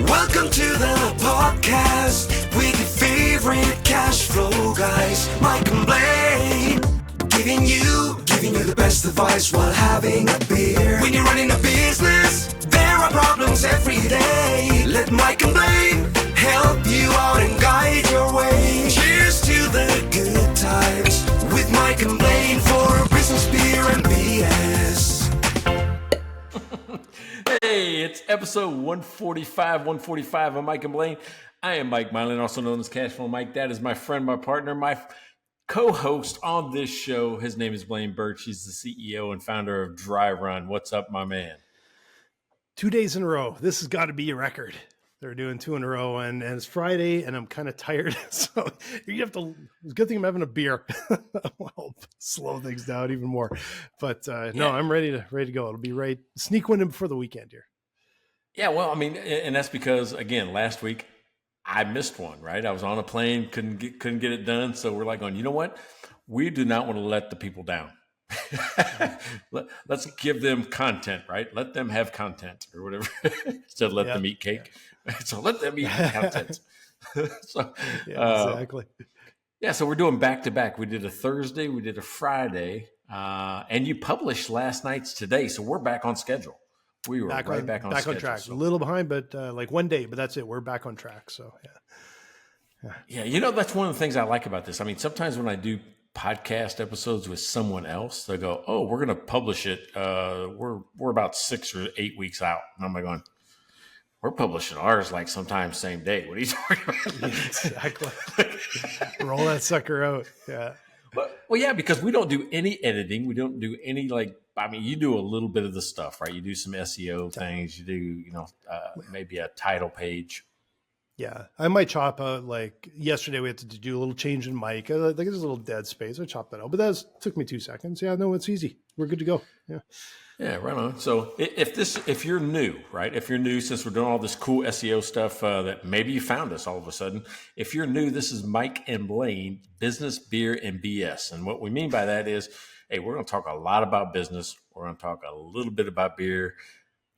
Welcome to the podcast with your favorite cash flow guys, Mike and Blaine. Giving you the best advice while having a beer. When you're running a business, there are problems every day. Let Mike and Blaine help you out and guide your way. Cheers to the good times with Mike and Blaine for business, beer, and BS. Hey, it's episode 145 of Mike and Blaine. I am Mike Blaine, also known as Cashflow Mike. That is my friend, my partner, my co-host on this show. His name is Blaine Birch. He's the CEO and founder of Dry Run. What's up, my man? 2 days in a row. This has got to be a record. They're doing 2 in a row, and it's Friday, and I'm kind of tired. So you have to. It's a good thing I'm having a beer. Well, slow things down even more. But no, I'm ready to go. It'll be right. Sneak one in before the weekend here. Yeah, well, I mean, and that's because again, last week I missed one. Right, I was on a plane, couldn't get it done. So we're like, going, you know what? We do not want to let the people down. Let's give them content, right? Let them have content or whatever. Instead of let them eat cake. So let them eat content. So exactly. So we're doing back to back. We did a Thursday, we did a Friday, and you published last night's today. So we're back on schedule. We were back on schedule, track. So. A little behind, but like 1 day, but that's it. We're back on track. So yeah. You know, that's one of the things I like about this. I mean, sometimes when I do podcast episodes with someone else, they go, "Oh, we're going to publish it. We're about 6 or 8 weeks out." And I'm like going, "We're publishing ours like sometime same day." What are you talking about? Exactly. Roll that sucker out. Yeah. Well, because we don't do any editing. We don't do any you do a little bit of the stuff, right? You do some SEO things. You do, maybe a title page. Yeah, I might chop out, like yesterday we had to do a little change in mic. I think there's a little dead space. I chopped that out, but that took me 2 seconds. Yeah, no, it's easy. We're good to go. Yeah, right on. So if you're new, right? If you're new, since we're doing all this cool SEO stuff that maybe you found us all of a sudden. If you're new, this is Mike and Blaine, business, beer, and BS. And what we mean by that is, hey, we're going to talk a lot about business. We're going to talk a little bit about beer.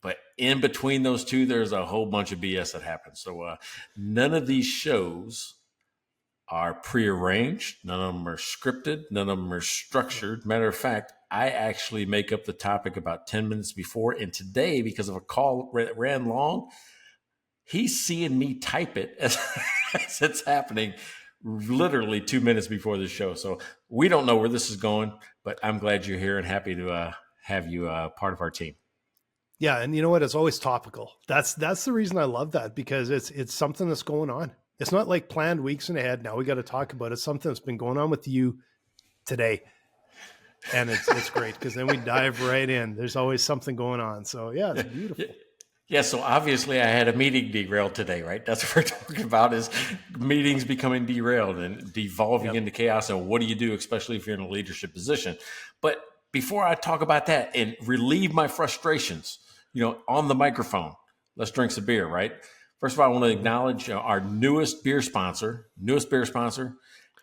But in between those two, there's a whole bunch of BS that happens. So none of these shows are prearranged. None of them are scripted. None of them are structured. Matter of fact, I actually make up the topic about 10 minutes before. And today, because of a call that ran long, he's seeing me type it as it's happening literally 2 minutes before the show. So we don't know where this is going, but I'm glad you're here and happy to have you part of our team. Yeah, and you know what? It's always topical. That's the reason I love that, because it's something that's going on. It's not like planned weeks in ahead. Now we got to talk about it. It's something that's been going on with you today, and it's great because then we dive right in. There's always something going on. So yeah, it's beautiful. Yeah. So obviously I had a meeting derailed today, right? That's what we're talking about, is meetings becoming derailed and devolving into chaos. And what do you do, especially if you're in a leadership position? But before I talk about that and relieve my frustrations, on the microphone, let's drink some beer, right? First of all, I want to acknowledge our newest beer sponsor,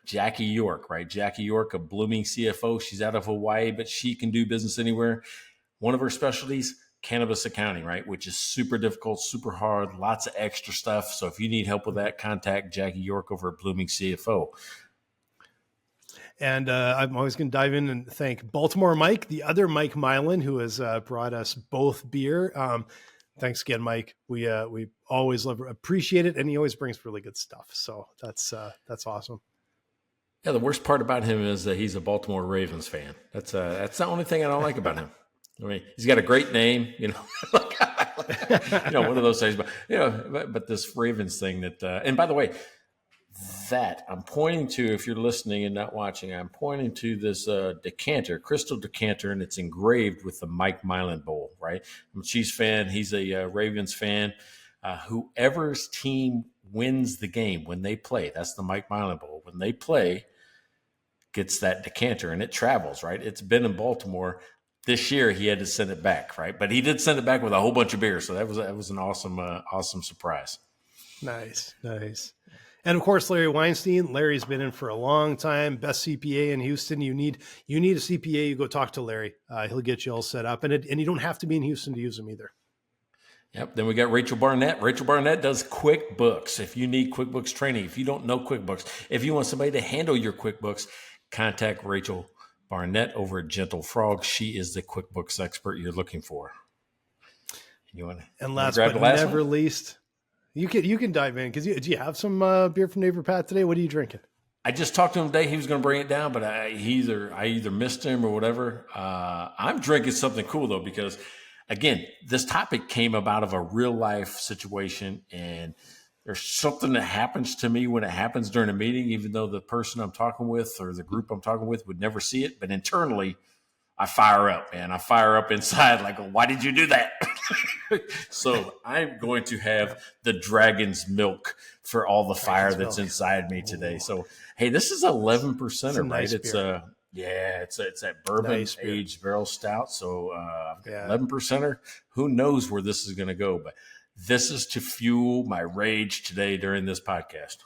Jackie York, right? Jackie York, a blooming CFO. She's out of Hawaii, but she can do business anywhere. One of her specialties, cannabis accounting, right? Which is super difficult, super hard, lots of extra stuff. So if you need help with that, contact Jackie York over at Blooming CFO. And I'm always going to dive in and thank Baltimore Mike, the other Mike Mylan, who has brought us both beer. Thanks again, Mike. We always appreciate it, and he always brings really good stuff. So that's awesome. Yeah, the worst part about him is that he's a Baltimore Ravens fan. That's the only thing I don't like about him. I mean, he's got a great name, one of those things. But this Ravens thing that, and by the way, that I'm pointing to, if you're listening and not watching, I'm pointing to this decanter, crystal decanter, and it's engraved with the Mike Mylan Bowl, right? I'm a Chiefs fan. He's a Ravens fan. Whoever's team wins the game when they play, that's the Mike Mylan Bowl. When they play, gets that decanter, and it travels, right? It's been in Baltimore. This year, he had to send it back, right? But he did send it back with a whole bunch of beer, so that was an awesome surprise. Nice. And of course, Larry Weinstein. Larry's been in for a long time. Best CPA in Houston. You need a CPA. You go talk to Larry. He'll get you all set up, and you don't have to be in Houston to use him either. Yep. Then we got Rachel Barnett. Rachel Barnett does QuickBooks. If you need QuickBooks training, if you don't know QuickBooks, if you want somebody to handle your QuickBooks, contact Rachel Barnett over at Gentle Frog. She is the QuickBooks expert you're looking for. You want to? And last but never least, you can dive in because do you have some beer from Neighbor Pat today? What are you drinking? I just talked to him today. He was going to bring it down, but I either missed him or whatever. I'm drinking something cool though, because again, this topic came about of a real life situation, and there's something that happens to me when it happens during a meeting, even though the person I'm talking with or the group I'm talking with would never see it. But internally, I fire up, man. I fire up inside like, why did you do that? So I'm going to have the dragon's milk for all the fire that's inside me today. So, hey, this is 11%er, right? It's it's that bourbon aged barrel stout. So I've got 11%er. Who knows where this is going to go? But this is to fuel my rage today during this podcast.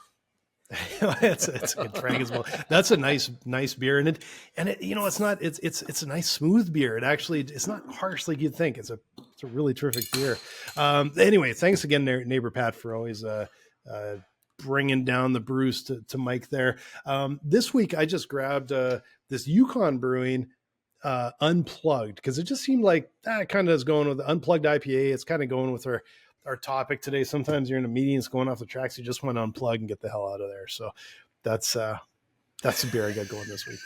it's a dragon's milk. That's a nice beer, and it it's a nice smooth beer. It's not harsh like you'd think. It's a really terrific beer. Anyway, thanks again, Neighbor Pat, for always bringing down the brews to Mike there. This week I just grabbed this Yukon Brewing Unplugged, because it just seemed like that kind of is going with the Unplugged IPA. It's kind of going with our topic today. Sometimes you're in a meeting, it's going off the tracks, you just want to unplug and get the hell out of there. So that's the beer I got going this week.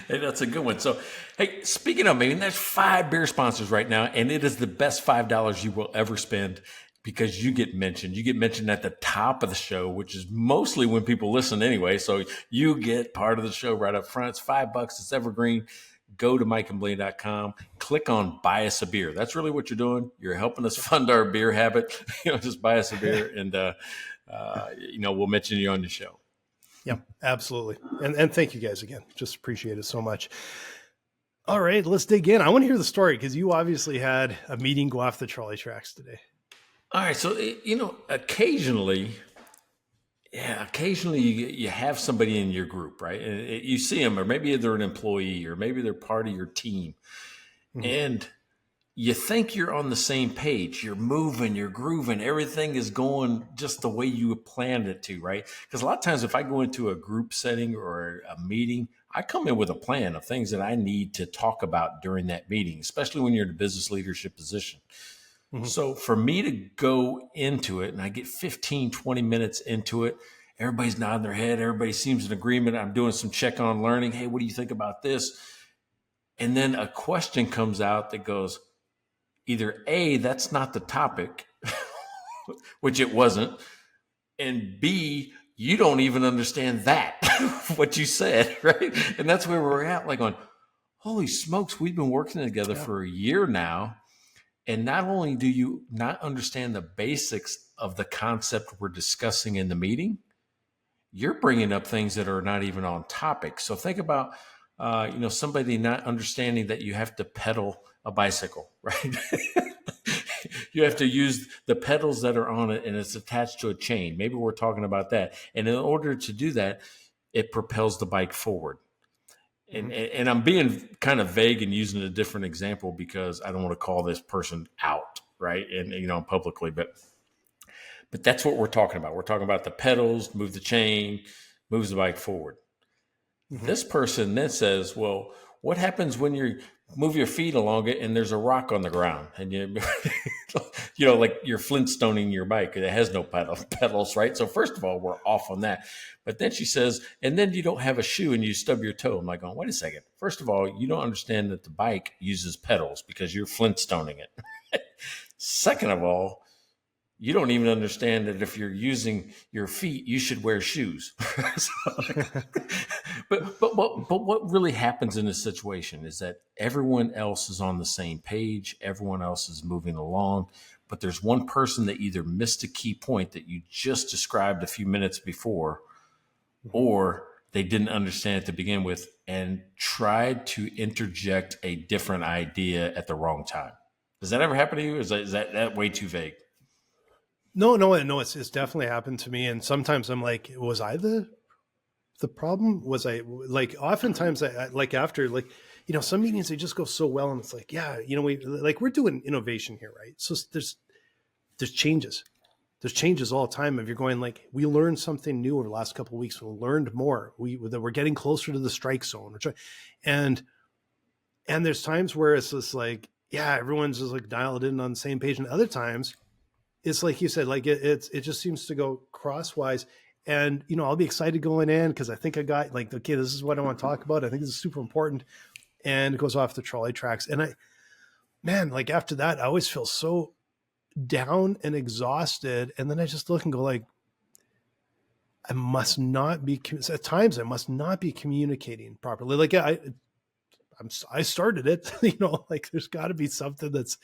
Hey, that's a good one. So, hey, speaking of meeting, there's 5 beer sponsors right now, and it is the best $5 you will ever spend, because you get mentioned. You get mentioned at the top of the show, which is mostly when people listen anyway. So you get part of the show right up front. It's $5. It's evergreen. Go to mikeandblaine.com, click on buy us a beer. That's really what you're doing. You're helping us fund our beer habit. Just buy us a beer, and we'll mention you on the show. Yeah, absolutely. And thank you guys again. Just appreciate it so much. All right, let's dig in. I want to hear the story, because you obviously had a meeting go off the trolley tracks today. All right. So, occasionally you have somebody in your group, right? And you see them, or maybe they're an employee, or maybe they're part of your team. Mm-hmm. And you think you're on the same page. You're moving, you're grooving. Everything is going just the way you planned it to, right? Because a lot of times if I go into a group setting or a meeting, I come in with a plan of things that I need to talk about during that meeting, especially when you're in a business leadership position. Mm-hmm. So for me to go into it, and I get 15, 20 minutes into it, everybody's nodding their head. Everybody seems in agreement. I'm doing some check on learning. Hey, what do you think about this? And then a question comes out that goes, either A, that's not the topic, which it wasn't, and B, you don't even understand that, what you said, right? And that's where we're at, like, on, holy smokes, we've been working together for a year now. And not only do you not understand the basics of the concept we're discussing in the meeting, you're bringing up things that are not even on topic. So think about, somebody not understanding that you have to pedal a bicycle, right? You have to use the pedals that are on it, and it's attached to a chain. Maybe we're talking about that. And in order to do that, it propels the bike forward. And I'm being kind of vague and using a different example because I don't want to call this person out, right? And, publicly, but that's what we're talking about. We're talking about the pedals, move the chain, moves the bike forward. Mm-hmm. This person then says, well, what happens when you move your feet along it and there's a rock on the ground and like you're Flintstoning your bike. It has no pedals, right? So first of all, we're off on that. But then she says, and then you don't have a shoe and you stub your toe. I'm like, oh, wait a second. First of all, you don't understand that the bike uses pedals because you're Flintstoning it. Second of all, you don't even understand that if you're using your feet, you should wear shoes. But what really happens in this situation is that everyone else is on the same page. Everyone else is moving along. But there's one person that either missed a key point that you just described a few minutes before, or they didn't understand it to begin with and tried to interject a different idea at the wrong time. Does that ever happen to you? Is that way too vague? No, it's definitely happened to me. And sometimes I'm like, was I the problem? Was I, like, oftentimes I like after, like, some meetings, they just go so well. And it's like, yeah, we're doing innovation here, right? So there's changes. There's changes all the time. If you're going like, we learned something new over the last couple of weeks, we learned more. We're getting closer to the strike zone. And there's times where it's just like, yeah, everyone's just like dialed in on the same page. And other times it's like you said, like it just seems to go crosswise. And, I'll be excited going in because I think I got like, okay, this is what I want to talk about. I think this is super important. And it goes off the trolley tracks. And like after that, I always feel so down and exhausted. And then I just look and go like, at times I must not be communicating properly. Like I started it, like there's got to be something that's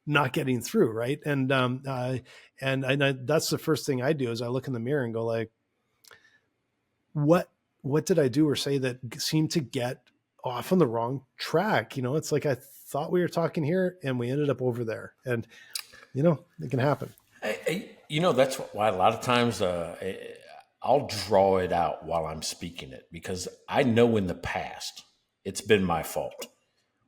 not getting through. Right. And that's the first thing I do is I look in the mirror and go like, what did I do or say that seemed to get off on the wrong track? It's like, I thought we were talking here and we ended up over there, and it can happen. That's why a lot of times I'll draw it out while I'm speaking it, because I know in the past it's been my fault.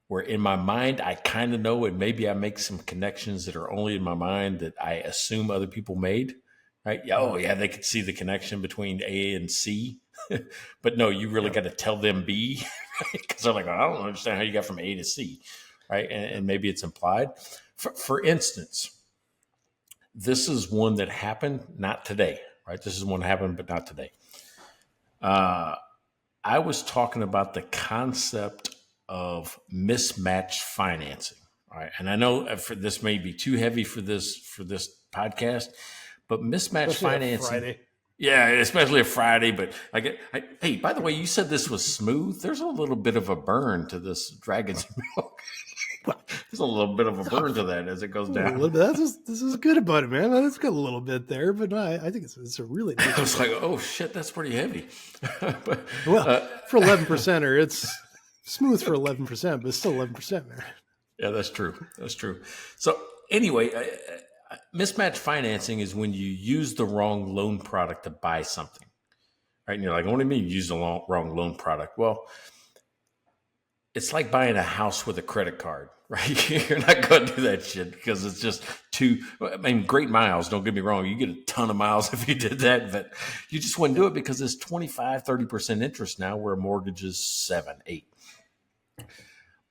Where in my mind, I kind of know, and maybe I make some connections that are only in my mind that I assume other people made, right? Oh yeah, they could see the connection between A and C, but no, you really got to tell them B, because they're like, I don't understand how you got from A to C, right? And maybe it's implied. For instance, this is one that happened, not today, right? This is one that happened, but not today. I was talking about the concept of mismatched financing. All right. And I know this may be too heavy for this podcast, but mismatched financing. Yeah, especially a Friday. But hey, by the way, you said this was smooth. There's a little bit of a burn to this dragon's milk. There's a little bit of a burn to that as it goes down. This is good about it, man. It's got a little bit there, but no, I think it's a really nice. I was like, oh shit, that's pretty heavy. But, for 11%er, it's smooth for 11%, but it's still 11%, man. Yeah, that's true. So anyway, mismatched financing is when you use the wrong loan product to buy something, right? And you're like, what do you mean you use the wrong loan product? Well, it's like buying a house with a credit card, right? You're not going to do that shit because it's just great miles. Don't get me wrong. You get a ton of miles if you did that, but you just wouldn't do it because it's 25, 30% interest now where a mortgage is 7, 8.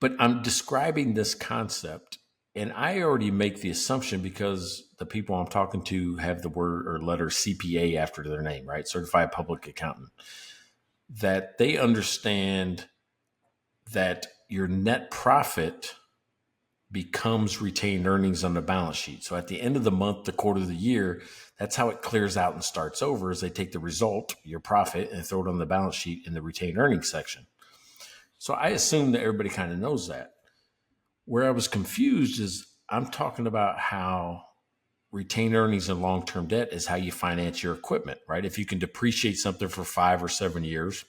But I'm describing this concept, and I already make the assumption because the people I'm talking to have the word or letter CPA after their name, right? Certified Public Accountant, that they understand that your net profit becomes retained earnings on the balance sheet. So at the end of the month, the quarter of the year, that's how it clears out and starts over, is they take the result, your profit, and throw it on the balance sheet in the retained earnings section. So I assume that everybody kind of knows that. Where I was confused is I'm talking about how retained earnings and long-term debt is how you finance your equipment, right? If you can depreciate something for 5 or 7 years,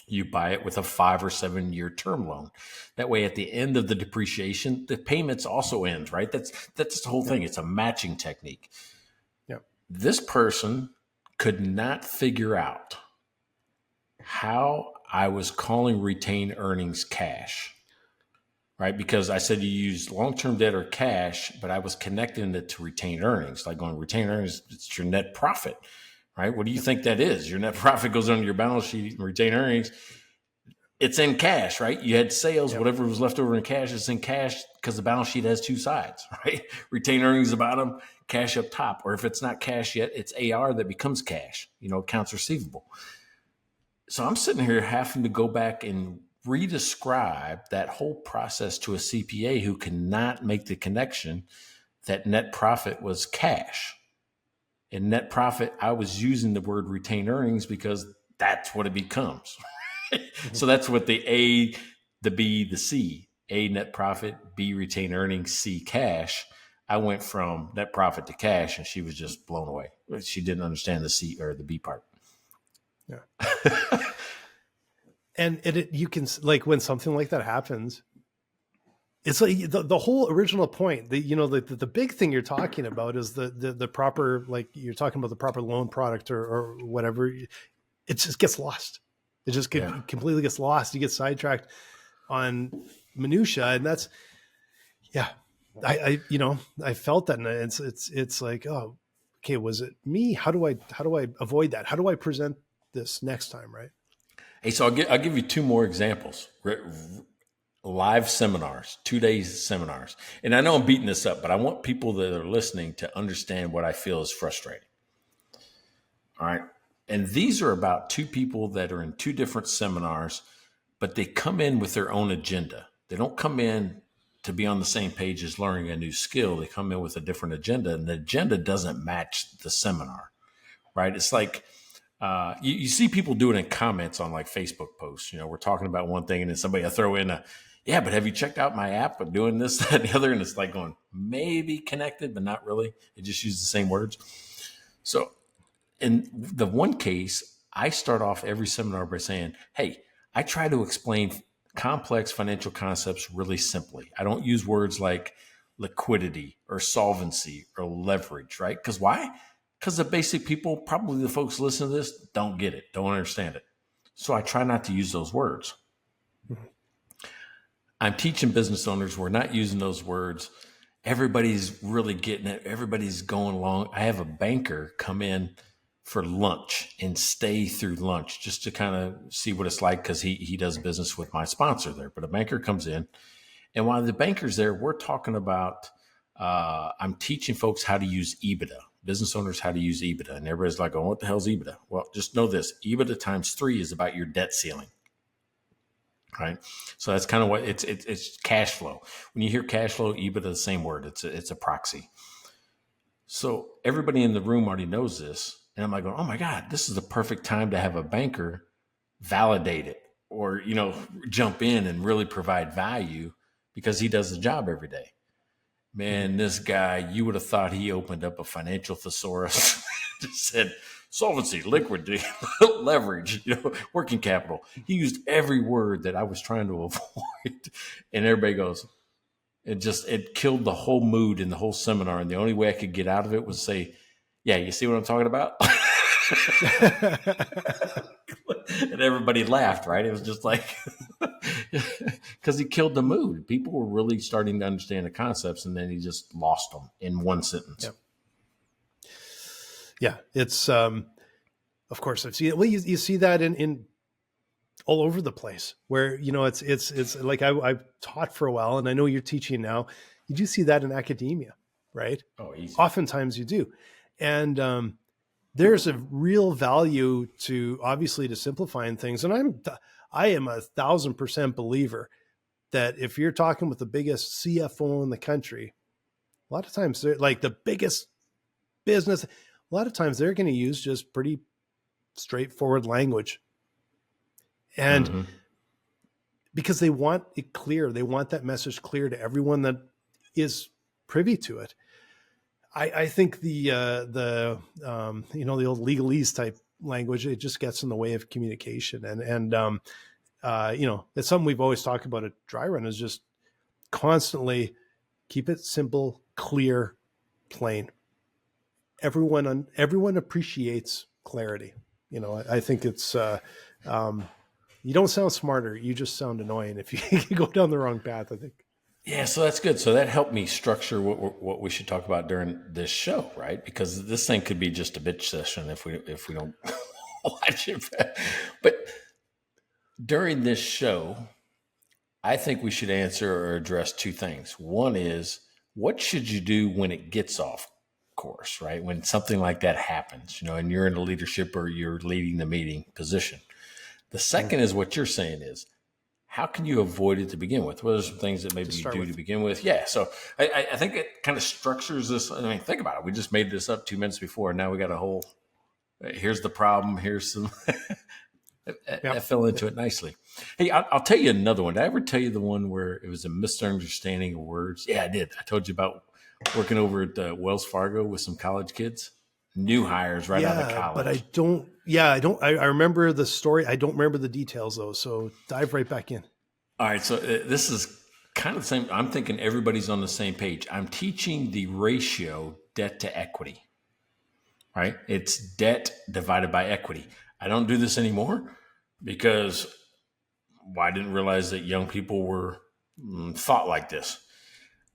you buy it with a 5 or 7 year term loan. That way, at the end of the depreciation, the payments also end, right? That's the whole thing. It's a matching technique. Yep. This person could not figure out how I was calling retained earnings cash, right? Because I said you use long-term debt or cash, but I was connecting it to retained earnings, like going retained earnings, it's your net profit. Right? What do you think that is? Your net profit goes on your balance sheet and retained earnings. It's in cash, right? You had sales, whatever was left over in cash is in cash because the balance sheet has two sides, right? Retained earnings at the bottom, cash up top. Or if it's not cash yet, it's AR that becomes cash, accounts receivable. So I'm sitting here having to go back and re-describe that whole process to a CPA who cannot make the connection that net profit was cash. In net profit, I was using the word retained earnings because that's what it becomes. So that's what the A, the B, the C, A, net profit, B, retained earnings, C, cash. I went from net profit to cash and she was just blown away. She didn't understand the C or the B part. Yeah. And you can, like, when something like that happens, it's like the whole original point, the big thing you're talking about is the proper, like you're talking about the proper loan product or whatever. It just gets lost. It just completely gets lost. You get sidetracked. on minutia. And that's, yeah, I felt that, and it's like, oh, okay, was it me? How do I avoid that? How do I present this next time? Right. Hey, so I'll give you two more examples. Live seminars, 2 days seminars. And I know I'm beating this up, but I want people that are listening to understand what I feel is frustrating. All right. And these are about two people that are in two different seminars, but they come in with their own agenda. They don't come in to be on the same page as learning a new skill. They come in with a different agenda, and the agenda doesn't match the seminar, right? It's like, you see people do it in comments on like Facebook posts. We're talking about one thing, and then somebody will throw in yeah, but have you checked out my app of doing this, that, and the other? And it's like going, maybe connected, but not really. It just uses the same words. So in the one case, I start off every seminar by saying, hey, I try to explain complex financial concepts really simply. I don't use words like liquidity or solvency or leverage, right? Because why? Because the basic people, probably the folks listening to this, don't get it, don't understand it. So I try not to use those words. Mm-hmm. I'm teaching business owners, we're not using those words. Everybody's really getting it. Everybody's going along. I have a banker come in for lunch and stay through lunch just to kind of see what it's like, because he does business with my sponsor there. But a banker comes in, and while the banker's there, we're talking about, I'm teaching folks how to use EBITDA. Business owners how to use EBITDA. And everybody's like, oh, what the hell's EBITDA? Well, just know this. EBITDA times 3 is about your debt ceiling. Right. So that's kind of what it's cash flow. When you hear cash flow, EBITDA, the same word. It's a proxy. So everybody in the room already knows this. And I'm like, oh my God, this is the perfect time to have a banker validate it, or, jump in and really provide value, because he does the job every day. Man, this guy, you would have thought he opened up a financial thesaurus, just said solvency, liquidity, leverage, working capital. He used every word that I was trying to avoid. And everybody goes, it killed the whole mood in the whole seminar. And the only way I could get out of it was say, yeah, you see what I'm talking about? And everybody laughed, right? It was just like, because he killed the mood. People were really starting to understand the concepts, and then he just lost them in one sentence. Yep. Yeah, it's of course I've seen it. Well, you see that in all over the place, where it's like I've taught for a while, and I know you're teaching now. You do see that in academia, right? Oh, easy. Oftentimes you do, and there's a real value to simplifying things. And I am 1,000% believer that if you're talking with the biggest CFO in the country, a lot of times they're like the biggest business. A lot of times they're going to use just pretty straightforward language. And because they want it clear, they want that message clear to everyone that is privy to it. I think the old legalese type language, it just gets in the way of communication. And it's something we've always talked about at Dry Run, is just constantly keep it simple, clear, plain. Everyone appreciates clarity. I think it's, you don't sound smarter. You just sound annoying if you go down the wrong path, I think. Yeah, so that's good. So that helped me structure what we should talk about during this show, right? Because this thing could be just a bitch session if we don't watch it. But during this show, I think we should answer or address two things. One is, what should you do when it gets off course, right? When something like that happens, and you're in a leadership or you're leading the meeting position. The second is what you're saying is, how can you avoid it to begin with? What are some things that maybe you do to begin with? Yeah. So I think it kind of structures this. I mean, think about it. We just made this up 2 minutes before. And now we got a whole, here's the problem. Here's some, I fell into it nicely. Hey, I'll tell you another one. Did I ever tell you the one where it was a misunderstanding of words? Yeah, I did. I told you about working over at Wells Fargo with some college kids, new hires right out of college. But I remember the story. I don't remember the details though. So dive right back in. All right. So this is kind of the same. I'm thinking everybody's on the same page. I'm teaching the ratio debt to equity, right? It's debt divided by equity. I don't do this anymore because well, I didn't realize that young people were thought like this.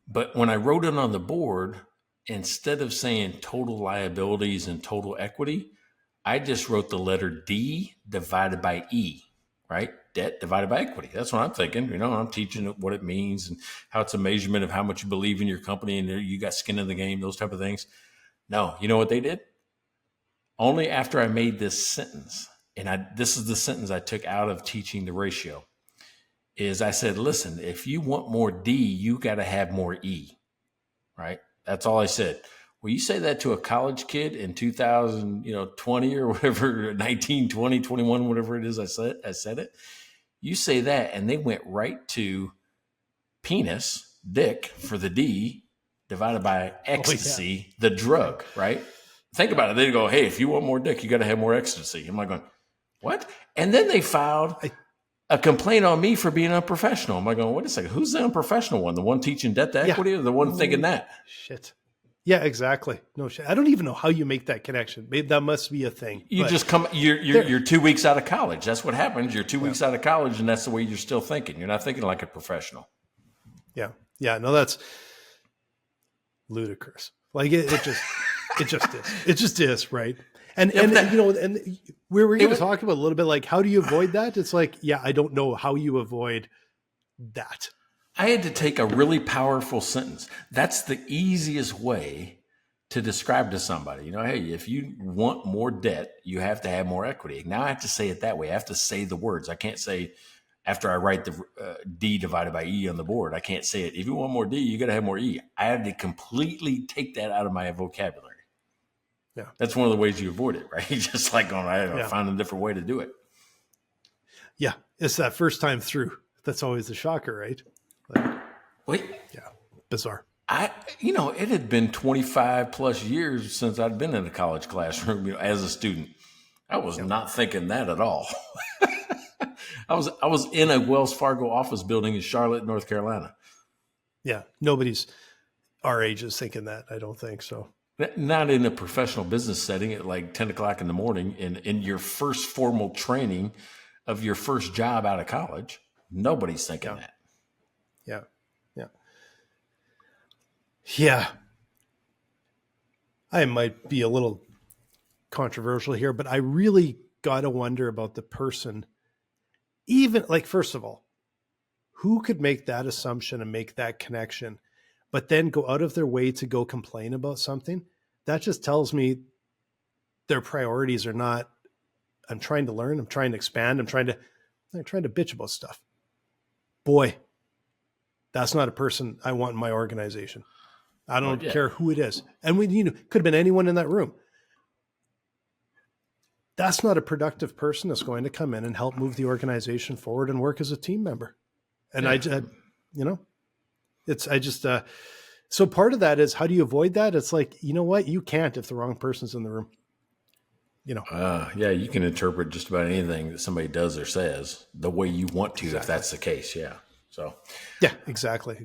But when I wrote it on the board, instead of saying total liabilities and total equity, I just wrote the letter D divided by E, right? Debt divided by equity. That's what I'm thinking. I'm teaching what it means and how it's a measurement of how much you believe in your company and you got skin in the game, those type of things. No, you know what they did? Only after I made this sentence, and this is the sentence I took out of teaching the ratio, is I said, listen, if you want more D, you got to have more E, right? That's all I said. Well, you say that to a college kid in 2020 or whatever, 19, 20, 21, whatever it is I said it. You say that, and they went right to penis, dick for the D, divided by ecstasy, the drug, right? Think about it. They go, hey, if you want more dick, you got to have more ecstasy. I'm like going, what? And then they filed a complaint on me for being unprofessional. I'm like going, wait a second, who's the unprofessional one? The one teaching debt to equity or the one thinking that? Shit. Yeah, exactly. No shit. I don't even know how you make that connection. Maybe that must be a thing. You just come. You're 2 weeks out of college. That's what happens. You're 2 weeks out of college, and that's the way you're still thinking. You're not thinking like a professional. Yeah. No, that's ludicrous. Like it just is. It just is, right? And we were going to talk about a little bit like how do you avoid that? It's like, yeah, I don't know how you avoid that. I had to take a really powerful sentence. That's the easiest way to describe to somebody, hey, if you want more debt, you have to have more equity. Now I have to say it that way. I have to say the words. I can't say after I write the D divided by E on the board, I can't say it. If you want more D, you got to have more E. I had to completely take that out of my vocabulary. Yeah. That's one of the ways you avoid it, right? Just like going, I gotta find a different way to do it. Yeah. It's that first time through. That's always the shocker, right? Yeah, bizarre. It had been 25 plus years since I'd been in a college classroom, as a student. I was not thinking that at all. I was in a Wells Fargo office building in Charlotte, North Carolina. Yeah, nobody's our age is thinking that. I don't think so. Not in a professional business setting at like 10 o'clock in the morning in your first formal training of your first job out of college. Nobody's thinking that. Yeah. I might be a little controversial here, but I really got to wonder about the person. Even like, first of all, who could make that assumption and make that connection, but then go out of their way to go complain about something? That just tells me their priorities are not, I'm trying to learn, I'm trying to expand, I'm trying to bitch about stuff. Boy, that's not a person I want in my organization. I don't care who it is. And could have been anyone in that room. That's not a productive person that's going to come in and help move the organization forward and work as a team member. And so part of that is, how do you avoid that? It's like, you know what? You can't if the wrong person's in the room. You can interpret just about anything that somebody does or says the way you want to, if that's the case. Yeah. So. Yeah, exactly.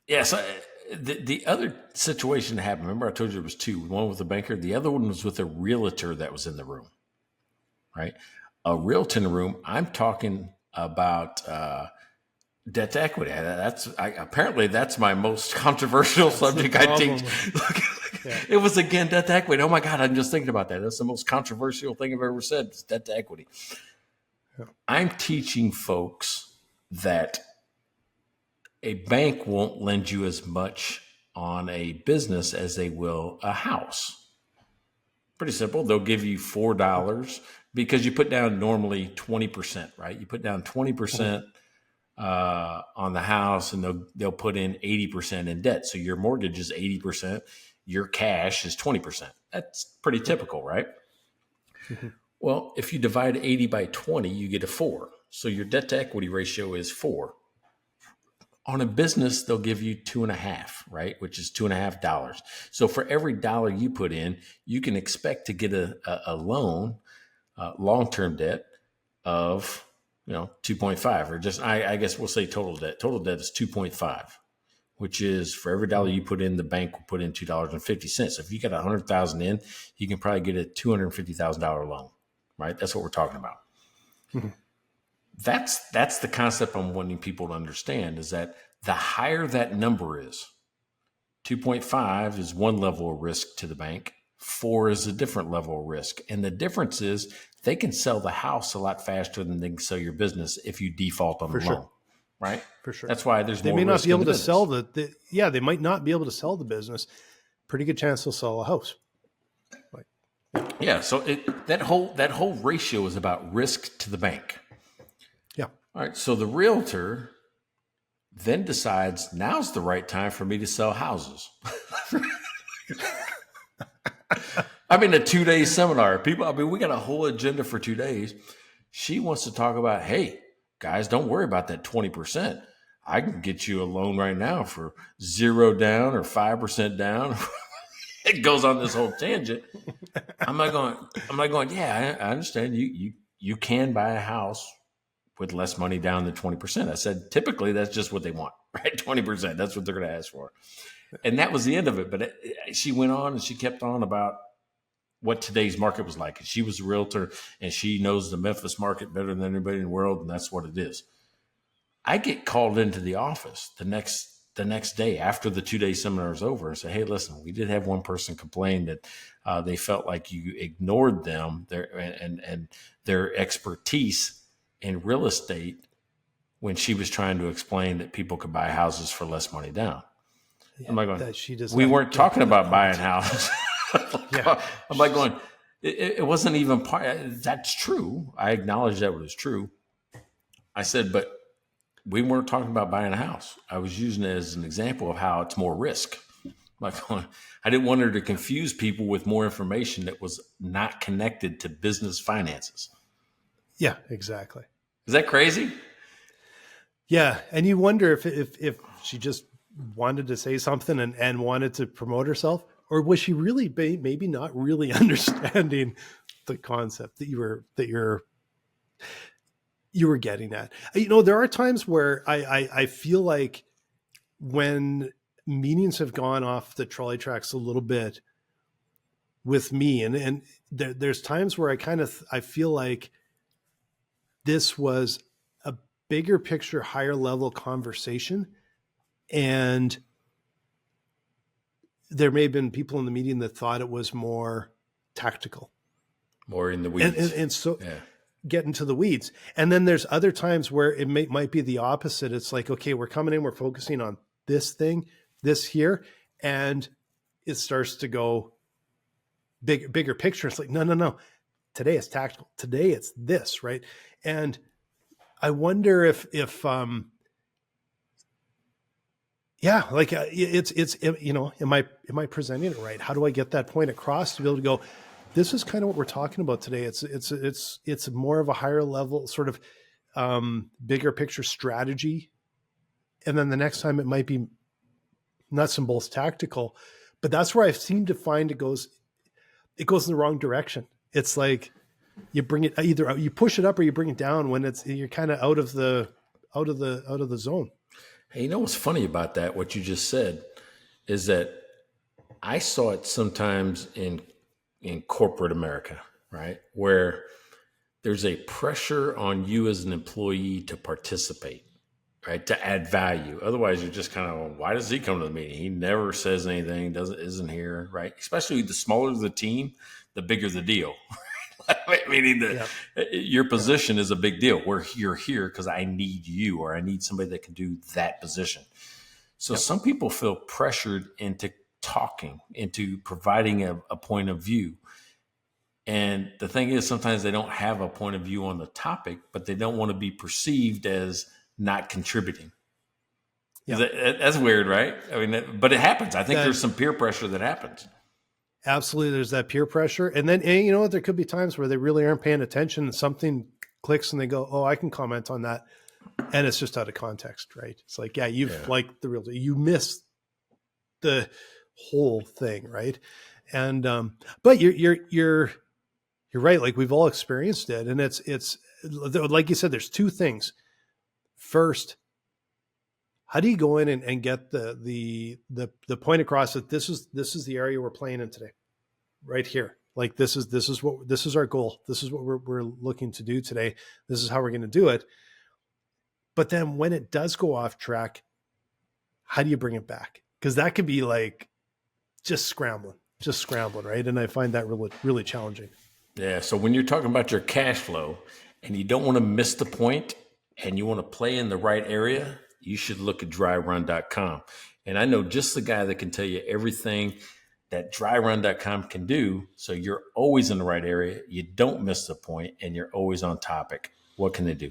Yeah. So the other situation that happened, remember I told you there was two, one with the banker. The other one was with a realtor that was in the room, right? A realtor in the room. I'm talking about, debt to equity. Apparently that's my most controversial subject I teach. It was again, debt to equity. Oh my God. I'm just thinking about that. That's the most controversial thing I've ever said. It's debt to equity. Yeah. I'm teaching folks that a bank won't lend you as much on a business as they will a house. Pretty simple. They'll give you $4 because you put down normally 20%, right? You put down 20% on the house, and they'll put in 80% in debt. So your mortgage is 80%, your cash is 20%. That's pretty typical, right? Mm-hmm. Well, if you divide 80 by 20, you get a 4. So your debt to equity ratio is 4. On a business, they'll give you 2.5, right? Which is $2.50. So for every dollar you put in, you can expect to get a loan, long-term debt of 2.5, or just, I guess we'll say total debt. Total debt is 2.5, which is for every dollar you put in, the bank will put in $2.50. So if you got $100,000 in, you can probably get a $250,000 loan, right? That's what we're talking about. Mm-hmm. that's the concept I'm wanting people to understand, is that the higher that number is, 2.5 is one level of risk to the bank. 4 is a different level of risk. And the difference is they can sell the house a lot faster than they can sell your business if you default on the loan, right? For sure. That's why there's they more may not risk be able in the to sell they might not be able to sell the business. Pretty good chance they'll sell a house. Yeah. So that whole ratio is about risk to the bank. Yeah. All right. So the realtor then decides now's the right time for me to sell houses. I mean, a 2-day seminar. We got a whole agenda for 2 days. She wants to talk about, hey, guys, don't worry about that 20%. I can get you a loan right now for 0 down or 5% down. It goes on this whole tangent. I'm not going, yeah, I understand you can buy a house with less money down than 20%. I said, typically that's just what they want, right? 20%. That's what they're going to ask for. And that was the end of it. But she went on and she kept on about what today's market was like. And she was a realtor and she knows the Memphis market better than anybody in the world. And that's what it is. I get called into the office the next day after the 2-day seminar is over and say, hey, listen, we did have one person complain that they felt like you ignored them and their expertise in real estate when she was trying to explain that people could buy houses for less money down. Yeah, I'm like going, we weren't talking about buying houses. Yeah. I'm like going, it wasn't even part. That's true. I acknowledge that was true. I said, but we weren't talking about buying a house. I was using it as an example of how it's more risk. Like, I didn't want her to confuse people with more information that was not connected to business finances. Yeah, exactly. Is that crazy? Yeah. And you wonder if she just wanted to say something and wanted to promote herself, or was she really maybe not really understanding the concept that you were getting at? There are times where I feel like when meetings have gone off the trolley tracks a little bit with me, and there's times where I feel like this was a bigger picture, higher level conversation. And there may have been people in the meeting that thought it was more tactical. More in the weeds. And so get into the weeds. And then there's other times where it might be the opposite. It's like, okay, we're coming in, we're focusing on this thing, this here. And it starts to go bigger picture. It's like, no. Today it's tactical. Today it's this, right? And I wonder if am I presenting it right? How do I get that point across to be able to go, this is kind of what we're talking about today. It's more of a higher level sort of bigger picture strategy. And then the next time it might be nuts and bolts tactical, but that's where I seem to find it goes in the wrong direction. It's like you bring it, either you push it up or you bring it down when you're kind of out of the zone. Hey, you know what's funny about that? What you just said is that I saw it sometimes in corporate America, right? Where there's a pressure on you as an employee to participate, right? To add value. Otherwise, you're just kind of, why does he come to the meeting? He never says anything, isn't here, right? Especially the smaller the team, the bigger the deal. Meaning your position is a big deal. You're here because I need you, or I need somebody that can do that position. So some people feel pressured into talking, into providing a point of view. And the thing is, sometimes they don't have a point of view on the topic, but they don't want to be perceived as not contributing. Yeah. That's weird, right? I mean, but it happens. I think there's some peer pressure that happens. Absolutely. There's that peer pressure. And then, you know what, there could be times where they really aren't paying attention and something clicks and they go, oh, I can comment on that. And it's just out of context, right? It's like, like the real, you miss the whole thing. Right. And, but you're right. Like we've all experienced it. And it's like you said, there's two things. First, how do you go in and get the point across that this is the area we're playing in today, right here? Like this is our goal. This is what we're looking to do today. This is how we're going to do it. But then when it does go off track, how do you bring it back? Because that could be like just scrambling, right? And I find that really, really challenging. Yeah. So when you're talking about your cash flow and you don't want to miss the point and you want to play in the right area, you should look at dryrun.com. And I know just the guy that can tell you everything that dryrun.com can do. So you're always in the right area. You don't miss the point and you're always on topic. What can they do?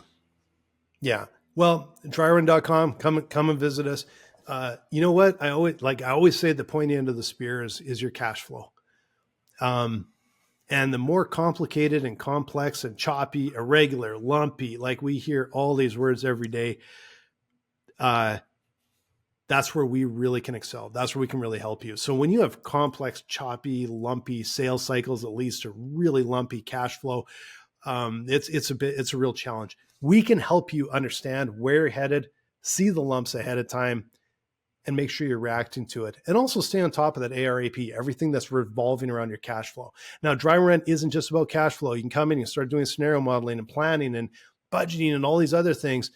Yeah. Well, dryrun.com, come and visit us. You know what? I always say the pointy end of the spear is your cash flow. And the more complicated and complex and choppy, irregular, lumpy, like we hear all these words every day, that's where we really can excel. That's where we can really help you. So when you have complex, choppy, lumpy sales cycles that leads to really lumpy cash flow, it's a real challenge. We can help you understand where you're headed, see the lumps ahead of time, and make sure you're reacting to it. And also stay on top of that ARAP, everything that's revolving around your cash flow. Now, dry run isn't just about cash flow. You can come in and start doing scenario modeling and planning and budgeting and all these other things.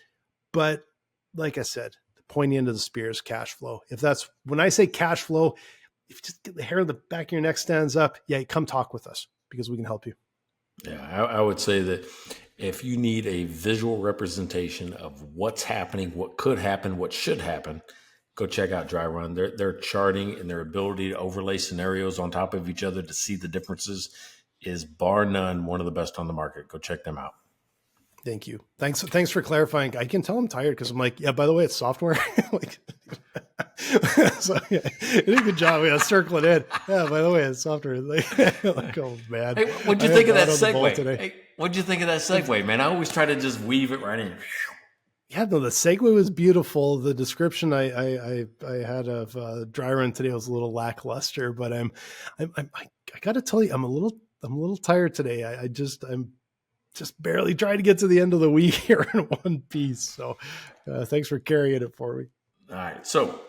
But like I said, the pointy end of the spear is cash flow. When I say cash flow, if you just get the hair on the back of your neck stands up, yeah, come talk with us because we can help you. Yeah, I would say that if you need a visual representation of what's happening, what could happen, what should happen, go check out Dry Run. Their charting and their ability to overlay scenarios on top of each other to see the differences is bar none one of the best on the market. Go check them out. Thank you. Thanks for clarifying. I can tell I'm tired because I'm like, yeah, by the way, it's software. Like, so yeah, you did a good job. Yeah, circle it in. Yeah, by the way, it's software. Like oh man. Hey, what'd you think of that segue? Hey, what'd you think of that segue, man? I always try to just weave it right in. Yeah, no, the segue was beautiful. The description I had of Dry Run today was a little lackluster, but I got to tell you, I'm a little tired today. I'm just barely trying to get to the end of the week here in one piece. So, thanks for carrying it for me. All right, so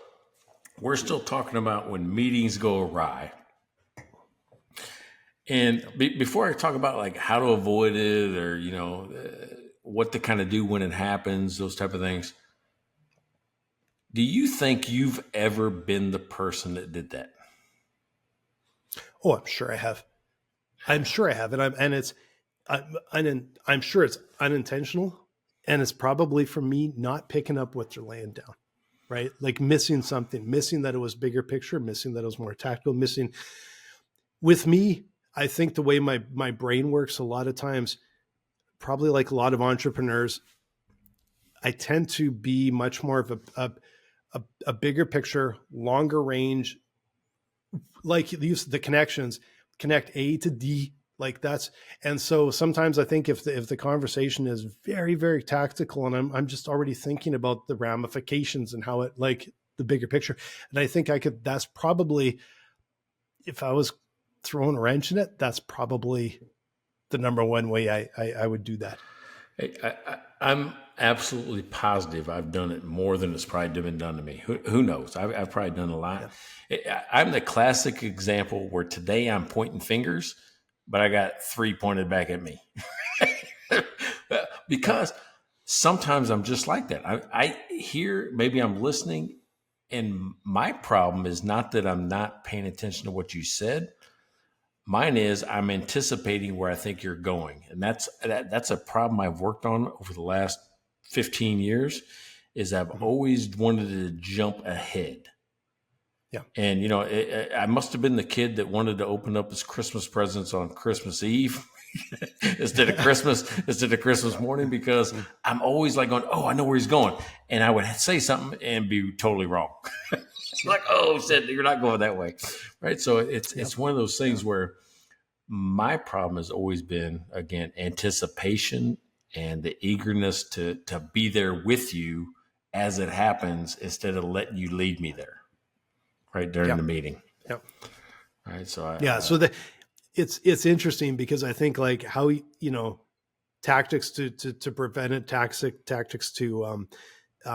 we're still talking about when meetings go awry. And before I talk about like how to avoid it or what to kind of do when it happens, those type of things. Do you think you've ever been the person that did that? Oh, I'm sure I have. And I'm sure it's unintentional, and it's probably from me not picking up what they're laying down, right? Like missing something, missing that it was bigger picture, missing that it was more tactical, missing. With me, I think the way my brain works a lot of times, probably like a lot of entrepreneurs, I tend to be much more of a bigger picture, longer range, like the connections, connect A to D, like that's. And so sometimes I think if the conversation is very, very tactical and I'm just already thinking about the ramifications and how it, like the bigger picture. And I think that's probably, if I was throwing a wrench in it, that's probably the number one way I would do that. Hey, I'm absolutely positive I've done it more than it's probably been done to me. Who knows? I've probably done a lot. Yeah. I'm the classic example where today I'm pointing fingers, but I got 3 pointed back at me. Because sometimes I'm just like that. I hear, maybe I'm listening, and my problem is not that I'm not paying attention to what you said. Mine is I'm anticipating where I think you're going. And that's a problem I've worked on over the last 15 years is I've always wanted to jump ahead. Yeah. And, I must have been the kid that wanted to open up his Christmas presents on Christmas Eve instead of Christmas morning, because I'm always like going, oh, I know where he's going. And I would say something and be totally wrong. Like, oh, shit, you're not going that way. Right. So it's one of those things where my problem has always been, again, anticipation and the eagerness to be there with you as it happens instead of letting you lead me there. Right during the meeting. Yep. Right. So so it's interesting because I think like how tactics to prevent it, tactics to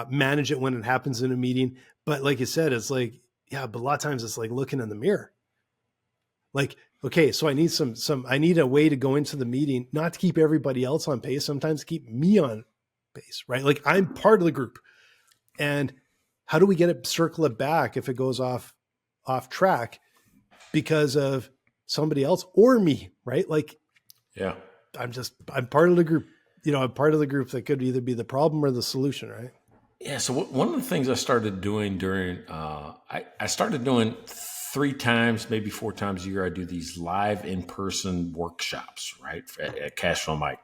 manage it when it happens in a meeting. But like you said, it's like but a lot of times it's like looking in the mirror. Like, okay, so I need a way to go into the meeting, not to keep everybody else on pace, sometimes to keep me on base, right? Like I'm part of the group. And how do we circle it back if it goes off track because of somebody else or me, right? Like, Yeah. I'm part of the group. I'm part of the group that could either be the problem or the solution, right? Yeah. So one of the things I started doing during, I started doing 3 times, maybe 4 times a year. I do these live in-person workshops, right, at Cashville Mike.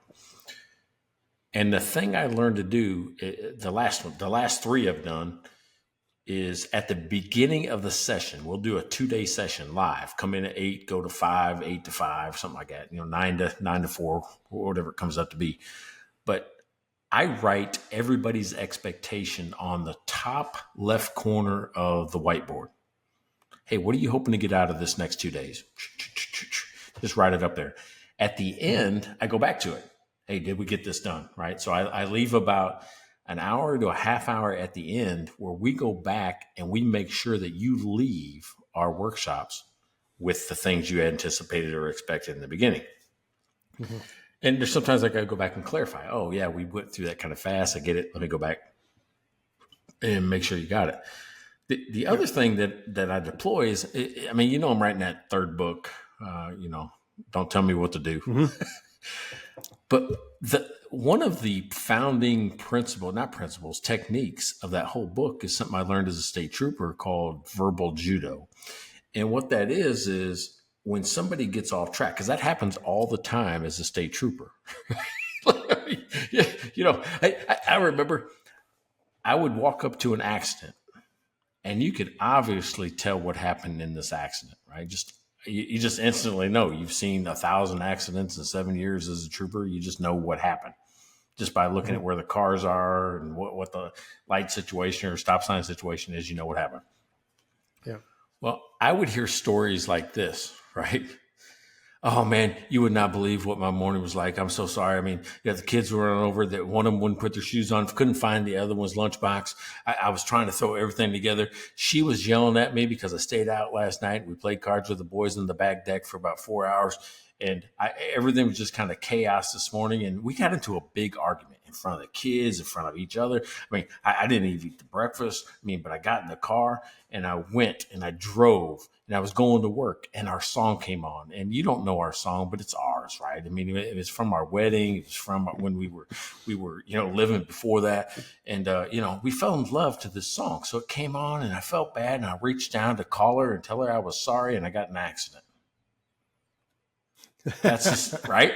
And the thing I learned to do, the last 3 I've done, is at the beginning of the session, we'll do a 2-day session live. Come in at 8, go to 5, 8 to 5, something like that. 9 to 4, or whatever it comes up to be. But I write everybody's expectation on the top left corner of the whiteboard. Hey, what are you hoping to get out of this next 2 days? Just write it up there. At the end, I go back to it. Hey, did we get this done? Right. So I leave about an hour to a half hour at the end where we go back and we make sure that you leave our workshops with the things you anticipated or expected in the beginning. Mm-hmm. And there's sometimes I got to go back and clarify. Oh yeah, we went through that kind of fast. I get it. Let me go back and make sure you got it. The other thing that I deploy is, I'm writing that 3rd book, don't tell me what to do. Mm-hmm. But one of the founding techniques of that whole book is something I learned as a state trooper called verbal judo. And what that is when somebody gets off track, because that happens all the time as a state trooper. I remember I would walk up to an accident and you could obviously tell what happened in this accident, right? You just instantly know. You've seen 1,000 accidents in 7 years as a trooper. You just know what happened just by looking at where the cars are and what the light situation or stop sign situation is. You know what happened. Yeah. Well, I would hear stories like this, right? Oh man, you would not believe what my morning was like. I'm so sorry. The kids were running over, that one of them wouldn't put their shoes on, couldn't find the other one's lunchbox. I was trying to throw everything together. She was yelling at me because I stayed out last night. We played cards with the boys in the back deck for about 4 hours. And everything was just kind of chaos this morning. And we got into a big argument in front of the kids, in front of each other. I didn't even eat the breakfast. But I got in the car and I went and I drove and I was going to work and our song came on. And you don't know our song, but it's ours, right? It was from our wedding. It was from when we were living before that. And, we fell in love to this song. So it came on and I felt bad and I reached down to call her and tell her I was sorry and I got in an accident. That's just, right.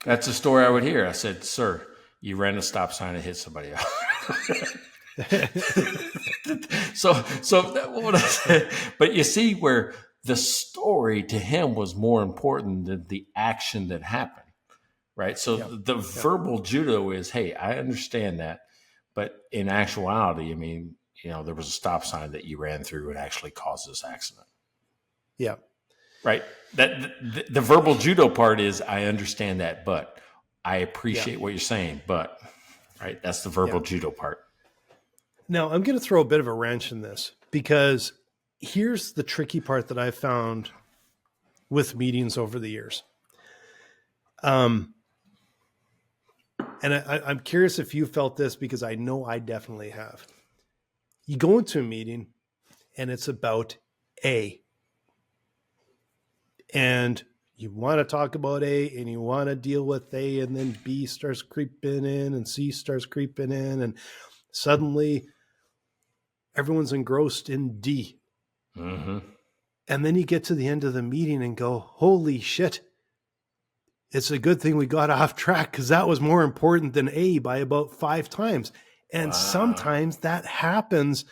That's the story I would hear. I said, "Sir, you ran a stop sign and hit somebody else." so what I said, but you see where the story to him was more important than the action that happened, right? So the verbal judo is, hey, I understand that, but in actuality, there was a stop sign that you ran through and actually caused this accident. Yeah. Right. That the verbal judo part is, I understand that, but I appreciate what you're saying, but right. That's the verbal judo part. Now I'm going to throw a bit of a wrench in this because here's the tricky part that I've found with meetings over the years. And I'm curious if you felt this, because I know I definitely have. You go into a meeting and it's about A. And you want to talk about A and you want to deal with A, and then B starts creeping in and C starts creeping in, and suddenly everyone's engrossed in D. Mm-hmm. And then you get to the end of the meeting and go, holy shit, it's a good thing we got off track, because that was more important than A by about 5 times. And sometimes that happens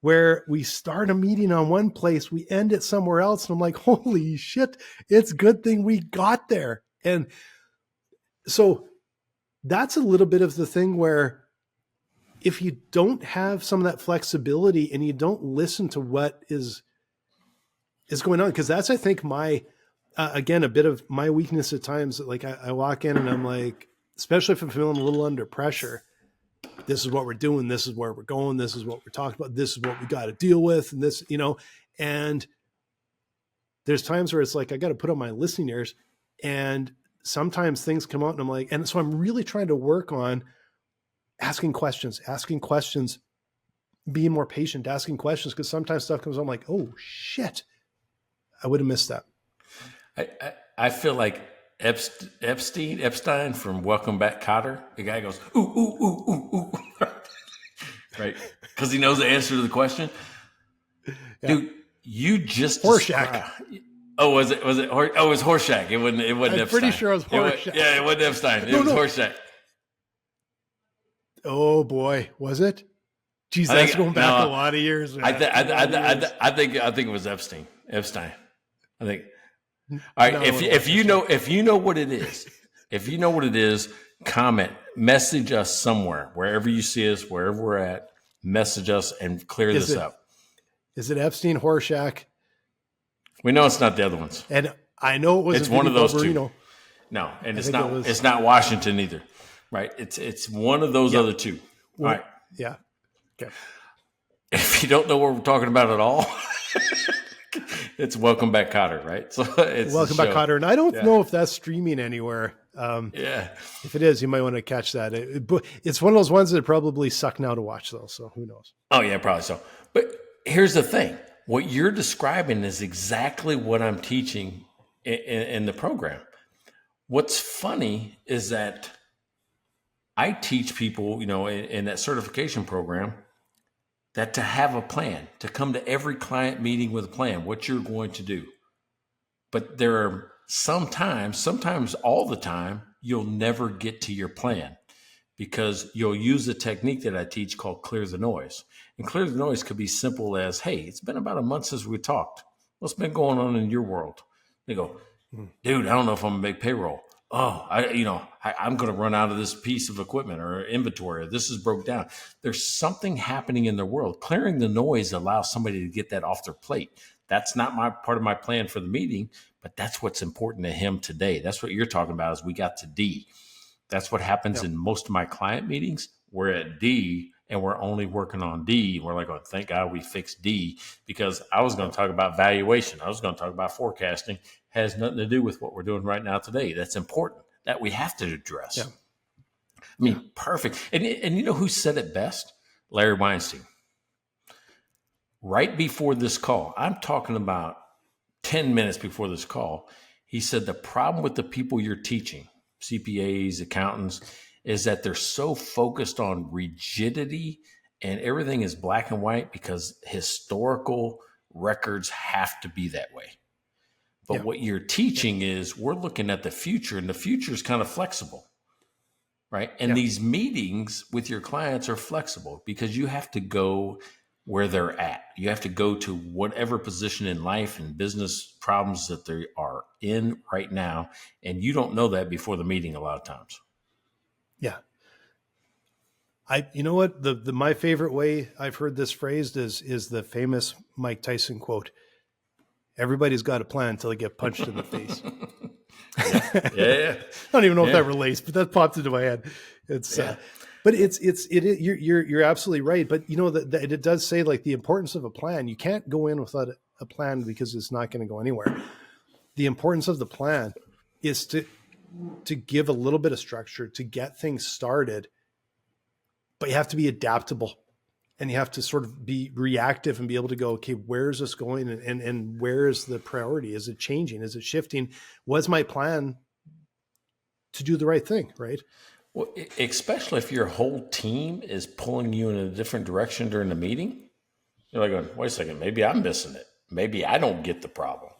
where we start a meeting on one place, we end it somewhere else. And I'm like, holy shit, it's a good thing we got there. And so that's a little bit of the thing where if you don't have some of that flexibility and you don't listen to what is going on, because that's, I think, my, again, a bit of my weakness at times. Like I walk in and I'm like, especially if I'm feeling a little under pressure, this is what we're doing. This is where we're going. This is what we're talking about. This is what we got to deal with. And this, and there's times where it's like, I got to put on my listening ears, and sometimes things come out and I'm like, and so I'm really trying to work on asking questions, being more patient, asking questions, because sometimes stuff comes on like, oh shit, I would have missed that. I feel like Epstein from Welcome Back, Kotter. The guy goes, ooh, ooh, ooh, ooh, ooh. Right? Because he knows the answer to the question. Yeah. Dude, you just Horseshack. Oh, was it? Oh, it was Horseshack. It wasn't I'm Epstein. Pretty sure it was Horseshack. Yeah, it wasn't Epstein. It was Horseshack. Oh boy, was it? Jeez, that's going back a lot of years. Man. I think it was Epstein. I think. All right, if you know what it is, comment, message us somewhere, wherever you see us, wherever we're at, message us and clear this up. Is it Epstein, Horseshack? We know it's not the other ones, and I know it was. It's one of those two. No, and it's not. It's not Washington either, right? It's one of those other two. All right. Yeah. Okay. If you don't know what we're talking about at all. It's Welcome Back, Kotter, right? So it's Welcome Back, Kotter, and I don't know if that's streaming anywhere. If it is, you might want to catch that. It's one of those ones that probably suck now to watch, though. So who knows? Oh yeah, probably so. But here's the thing: what you're describing is exactly what I'm teaching in the program. What's funny is that I teach people, in that certification program, that to have a plan, to come to every client meeting with a plan, what you're going to do. But there are sometimes all the time, you'll never get to your plan because you'll use a technique that I teach called clear the noise. And clear the noise could be simple as, hey, it's been about a month since we talked. What's been going on in your world? They go, dude, I don't know if I'm gonna make payroll. Oh, I'm going to run out of this piece of equipment or inventory. This is broke down. There's something happening in their world. Clearing the noise allows somebody to get that off their plate. That's not my part of my plan for the meeting, but that's what's important to him today. That's what you're talking about is we got to D. That's what happens in most of my client meetings. We're at D and we're only working on D. We're like, oh, thank God we fixed D because I was going to talk about valuation. I was going to talk about forecasting. Has nothing to do with what we're doing right now today. That's important that we have to address. Yeah. I mean, perfect. And you know who said it best? Larry Weinstein. Right before this call, I'm talking about 10 minutes before this call, he said the problem with the people you're teaching, CPAs, accountants, is that they're so focused on rigidity and everything is black and white because historical records have to be that way. But what you're teaching is we're looking at the future, and the future is kind of flexible, right? And these meetings with your clients are flexible because you have to go where they're at. You have to go to whatever position in life and business problems that they are in right now. And you don't know that before the meeting a lot of times. Yeah. You know what? My favorite way I've heard this phrased is the famous Mike Tyson quote. Everybody's got a plan until they get punched in the face. Yeah. I don't even know if that relates, but that popped into my head. But you're absolutely right. But that it does say like the importance of a plan. You can't go in without a plan because it's not going to go anywhere. The importance of the plan is to give a little bit of structure to get things started, but you have to be adaptable. And you have to sort of be reactive and be able to go, okay, where is this going? And where is the priority? Is it changing? Is it shifting? Was my plan to do the right thing, right? Well, especially if your whole team is pulling you in a different direction during the meeting. You're like, wait a second, maybe I'm missing it. Maybe I don't get the problem.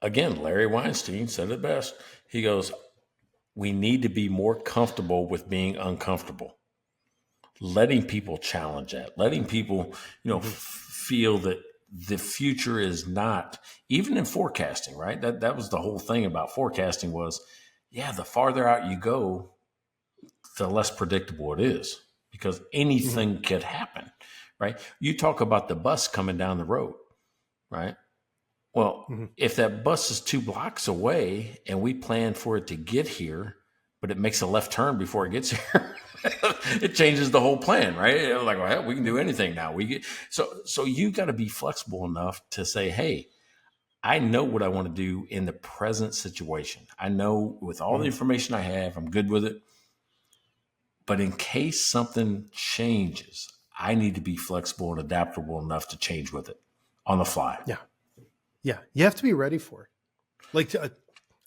Again, Larry Weinstein said it best. He goes, we need to be more comfortable with being uncomfortable, letting people challenge that, letting people, feel that the future is not, even in forecasting, right? That was the whole thing about forecasting was, the farther out you go, the less predictable it is because anything could happen, right? You talk about the bus coming down the road, right? Well, if that bus is 2 blocks away and we plan for it to get here, but it makes a left turn before it gets here, it changes the whole plan, right? Like, well, we can do anything now. So you got to be flexible enough to say, hey, I know what I want to do in the present situation. I know with all the information I have, I'm good with it. But in case something changes, I need to be flexible and adaptable enough to change with it on the fly. Yeah. Yeah. You have to be ready for it. Like,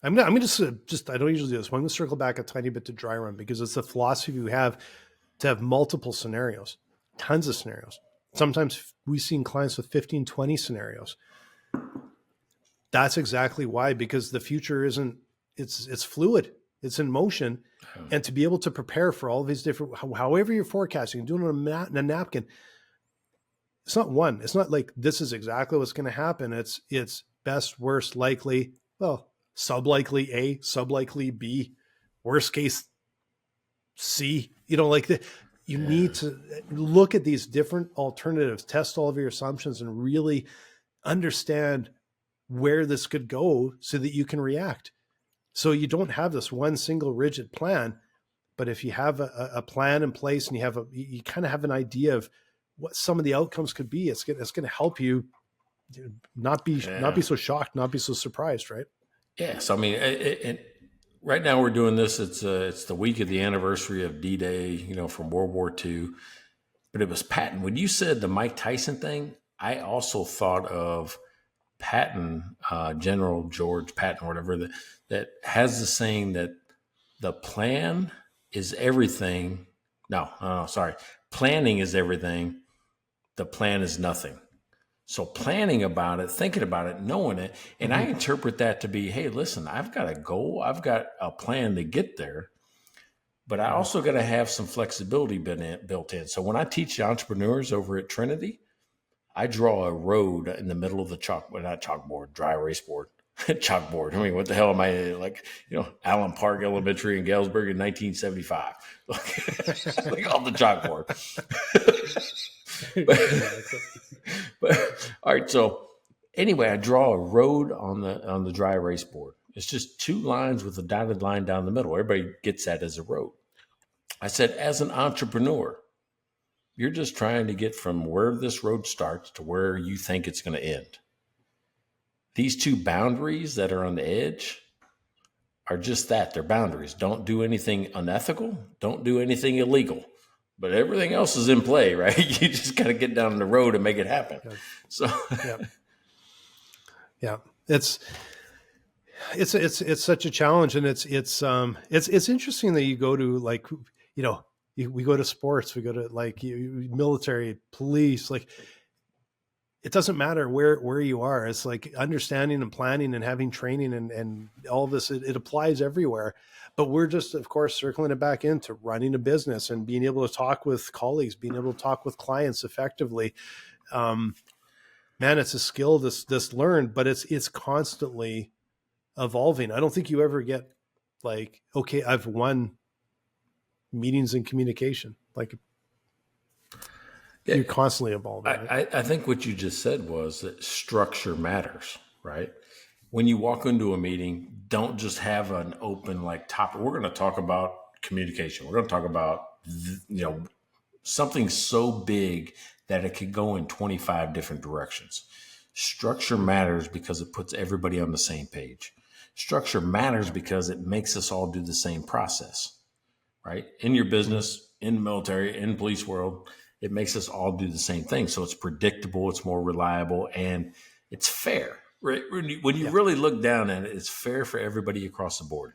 I'm going to just, I don't usually do this. But I'm going to circle back a tiny bit to dry run because it's the philosophy we have to have multiple scenarios, tons of scenarios. Sometimes we've seen clients with 15, 20 scenarios. That's exactly why, because the future isn't, it's fluid, it's in motion. And to be able to prepare for all of these different, however you're forecasting, doing it on a napkin, it's not one. It's not like this is exactly what's going to happen. It's best, worst, likely, well, sub-likely A, sub-likely B, worst case C. You know, like you need to look at these different alternatives, test all of your assumptions, and really understand where this could go so that you can react. So you don't have this one single rigid plan, but if you have a plan in place and you kind of have an idea of what some of the outcomes could be, it's going to help you not be so shocked, not be so surprised, right? Yes, I mean, right now we're doing this. It's the week of the anniversary of D-Day, from World War II. But it was Patton. When you said the Mike Tyson thing, I also thought of Patton, General George Patton, or whatever, that has the saying that the plan is everything. No, sorry. Planning is everything. The plan is nothing. So planning about it, thinking about it, knowing it. And I interpret that to be, hey, listen, I've got a goal. I've got a plan to get there. But I also got to have some flexibility built in. So when I teach entrepreneurs over at Trinity, I draw a road in the middle of the dry erase board, chalkboard. I mean, what the hell am I like, Allen Park Elementary in Galesburg in 1975, like on the chalkboard. but all right. So anyway, I draw a road on the dry erase board. It's just two lines with a dotted line down the middle. Everybody gets that as a road. I said, as an entrepreneur, you're just trying to get from where this road starts to where you think it's going to end. These two boundaries that are on the edge are just that. They're boundaries. Don't do anything unethical. Don't do anything illegal. But everything else is in play, right? You just got to get down the road and make it happen. Yeah. So, yeah, it's such a challenge, and it's interesting that you go to we go to sports, we go to military, police, it doesn't matter where you are. It's like understanding and planning and having training and all of this, it applies everywhere. But we're just, of course, circling it back into running a business and being able to talk with colleagues, being able to talk with clients effectively. Man, it's a skill that's learned, but it's constantly evolving. I don't think you ever get okay, I've won meetings and communication. You're constantly evolving. Right? I think what you just said was that structure matters, right? When you walk into a meeting, don't just have an open topic. We're going to talk about communication. We're going to talk about something so big that it could go in 25 different directions. Structure matters because it puts everybody on the same page. Structure matters because it makes us all do the same process, right? In your business, in the military, in the police world, it makes us all do the same thing. So it's predictable, it's more reliable, and it's fair. Right? When you really look down at it, it's fair for everybody across the board.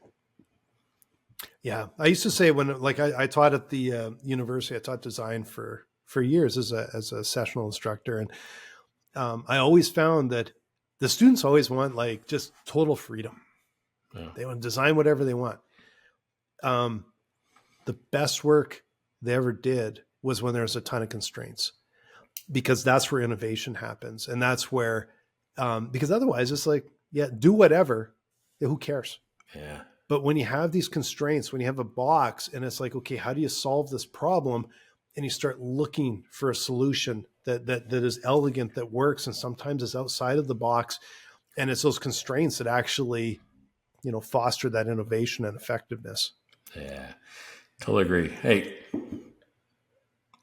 Yeah. I used to say when I taught at the university, I taught design for years as a sessional instructor. And I always found that the students always want just total freedom. Yeah. They want to design whatever they want. The best work they ever did was when there was a ton of constraints, because that's where innovation happens. And that's where, because otherwise it's do whatever. Yeah, who cares? Yeah. But when you have these constraints, when you have a box and it's okay, how do you solve this problem? And you start looking for a solution that is elegant, that works, and sometimes is outside of the box. And it's those constraints that actually, foster that innovation and effectiveness. Yeah, totally agree. Hey,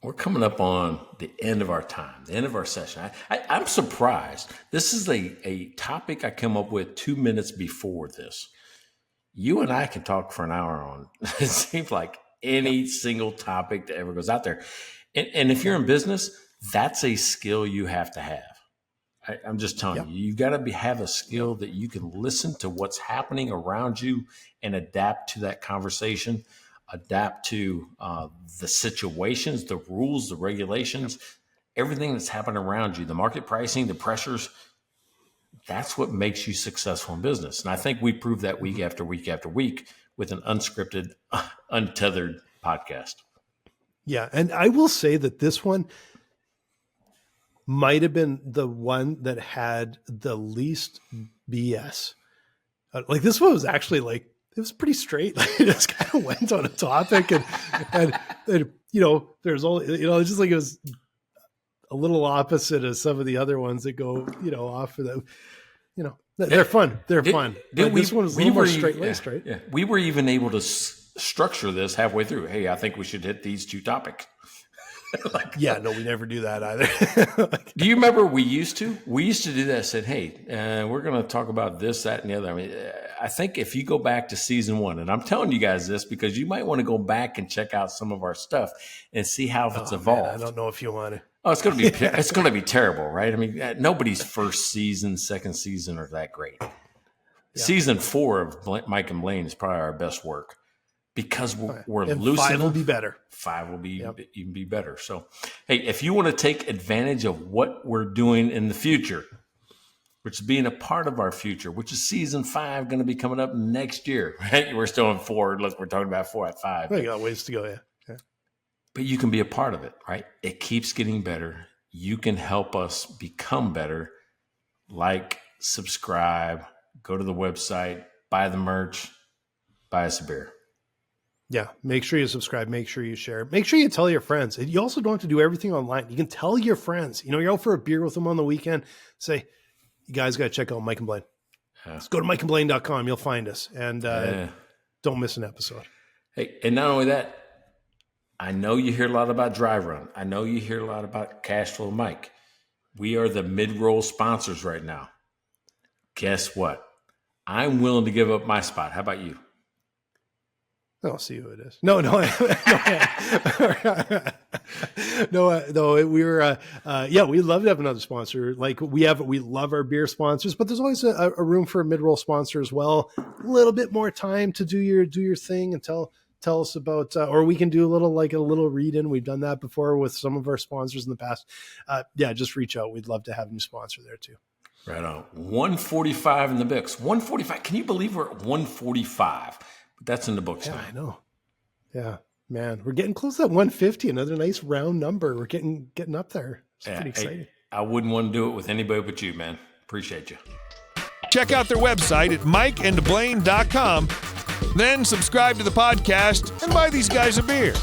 We're coming up on the end of our time, the end of our session. I'm surprised. This is a topic I came up with 2 minutes before this. You and I can talk for an hour on. It seems like any single topic that ever goes out there. And if you're in business, that's a skill you have to have. I'm just telling you, you've got to have a skill that you can listen to what's happening around you and adapt to that conversation, adapt to the situations, the rules, the regulations, everything that's happening around you, the market pricing, the pressures. That's what makes you successful in business. And I think we prove that week after week after week with an unscripted, untethered podcast. Yeah. And I will say that this one might have been the one that had the least BS. Like this one was actually like, it was pretty straight. Like it just kind of went on a topic and you know, there's only, you know, it's just like it was a little opposite of some of the other ones that go, you know, off for them. You know, they're fun. They're fun. This one was a little more straight-laced, right? Yeah. We were even able to structure this halfway through. Hey, I think we should hit these 2 topics. No, we never do that either. Do you remember we used to do that? Said, hey, we're going to talk about this, that, and the other. I mean, I think if you go back to season 1, and I'm telling you guys this because you might want to go back and check out some of our stuff and see how it's evolved. Man, I don't know if you want to. Oh, it's going to be terrible, right? I mean, nobody's first season, second season are that great. Yeah. Season 4 of Mike and Blaine is probably our best work because we're loosening. 5 will be better. 5 will be even be better. So, hey, if you want to take advantage of what we're doing in the future, which is being a part of our future, which is season 5 going to be coming up next year, right? We're still in 4. Look, we're talking about 4 at 5. We got ways to go, yeah. But you can be a part of it, right? It keeps getting better. You can help us become better. Like, subscribe, go to the website, buy the merch, buy us a beer. Yeah, make sure you subscribe. Make sure you share. Make sure you tell your friends. You also don't have to do everything online. You can tell your friends. You know, you're out for a beer with them on the weekend. Say, you guys got to check out Mike and Blaine. Let's go to mikeandblaine.com. You'll find us. And don't miss an episode. Hey, and not only that, I know you hear a lot about Dry Run. I know you hear a lot about Cash Flow Mike. We are the mid-roll sponsors right now. Guess what? I'm willing to give up my spot. How about you? I'll see who it is. No, we were, we'd love to have another sponsor. Like we love our beer sponsors, but there's always a room for a mid-roll sponsor as well. A little bit more time to do your thing and tell us about, or we can do a little read-in. We've done that before with some of our sponsors in the past. Just reach out. We'd love to have a new sponsor there too. Right on. 145 in the books. 145. Can you believe we're at 145? But that's in the books now. I know. Yeah, man, we're getting close to that 150. Another nice round number. We're getting up there. It's pretty exciting. I wouldn't want to do it with anybody but you, man. Appreciate you. Check out their website at mikeandblaine.com. Then subscribe to the podcast and buy these guys a beer.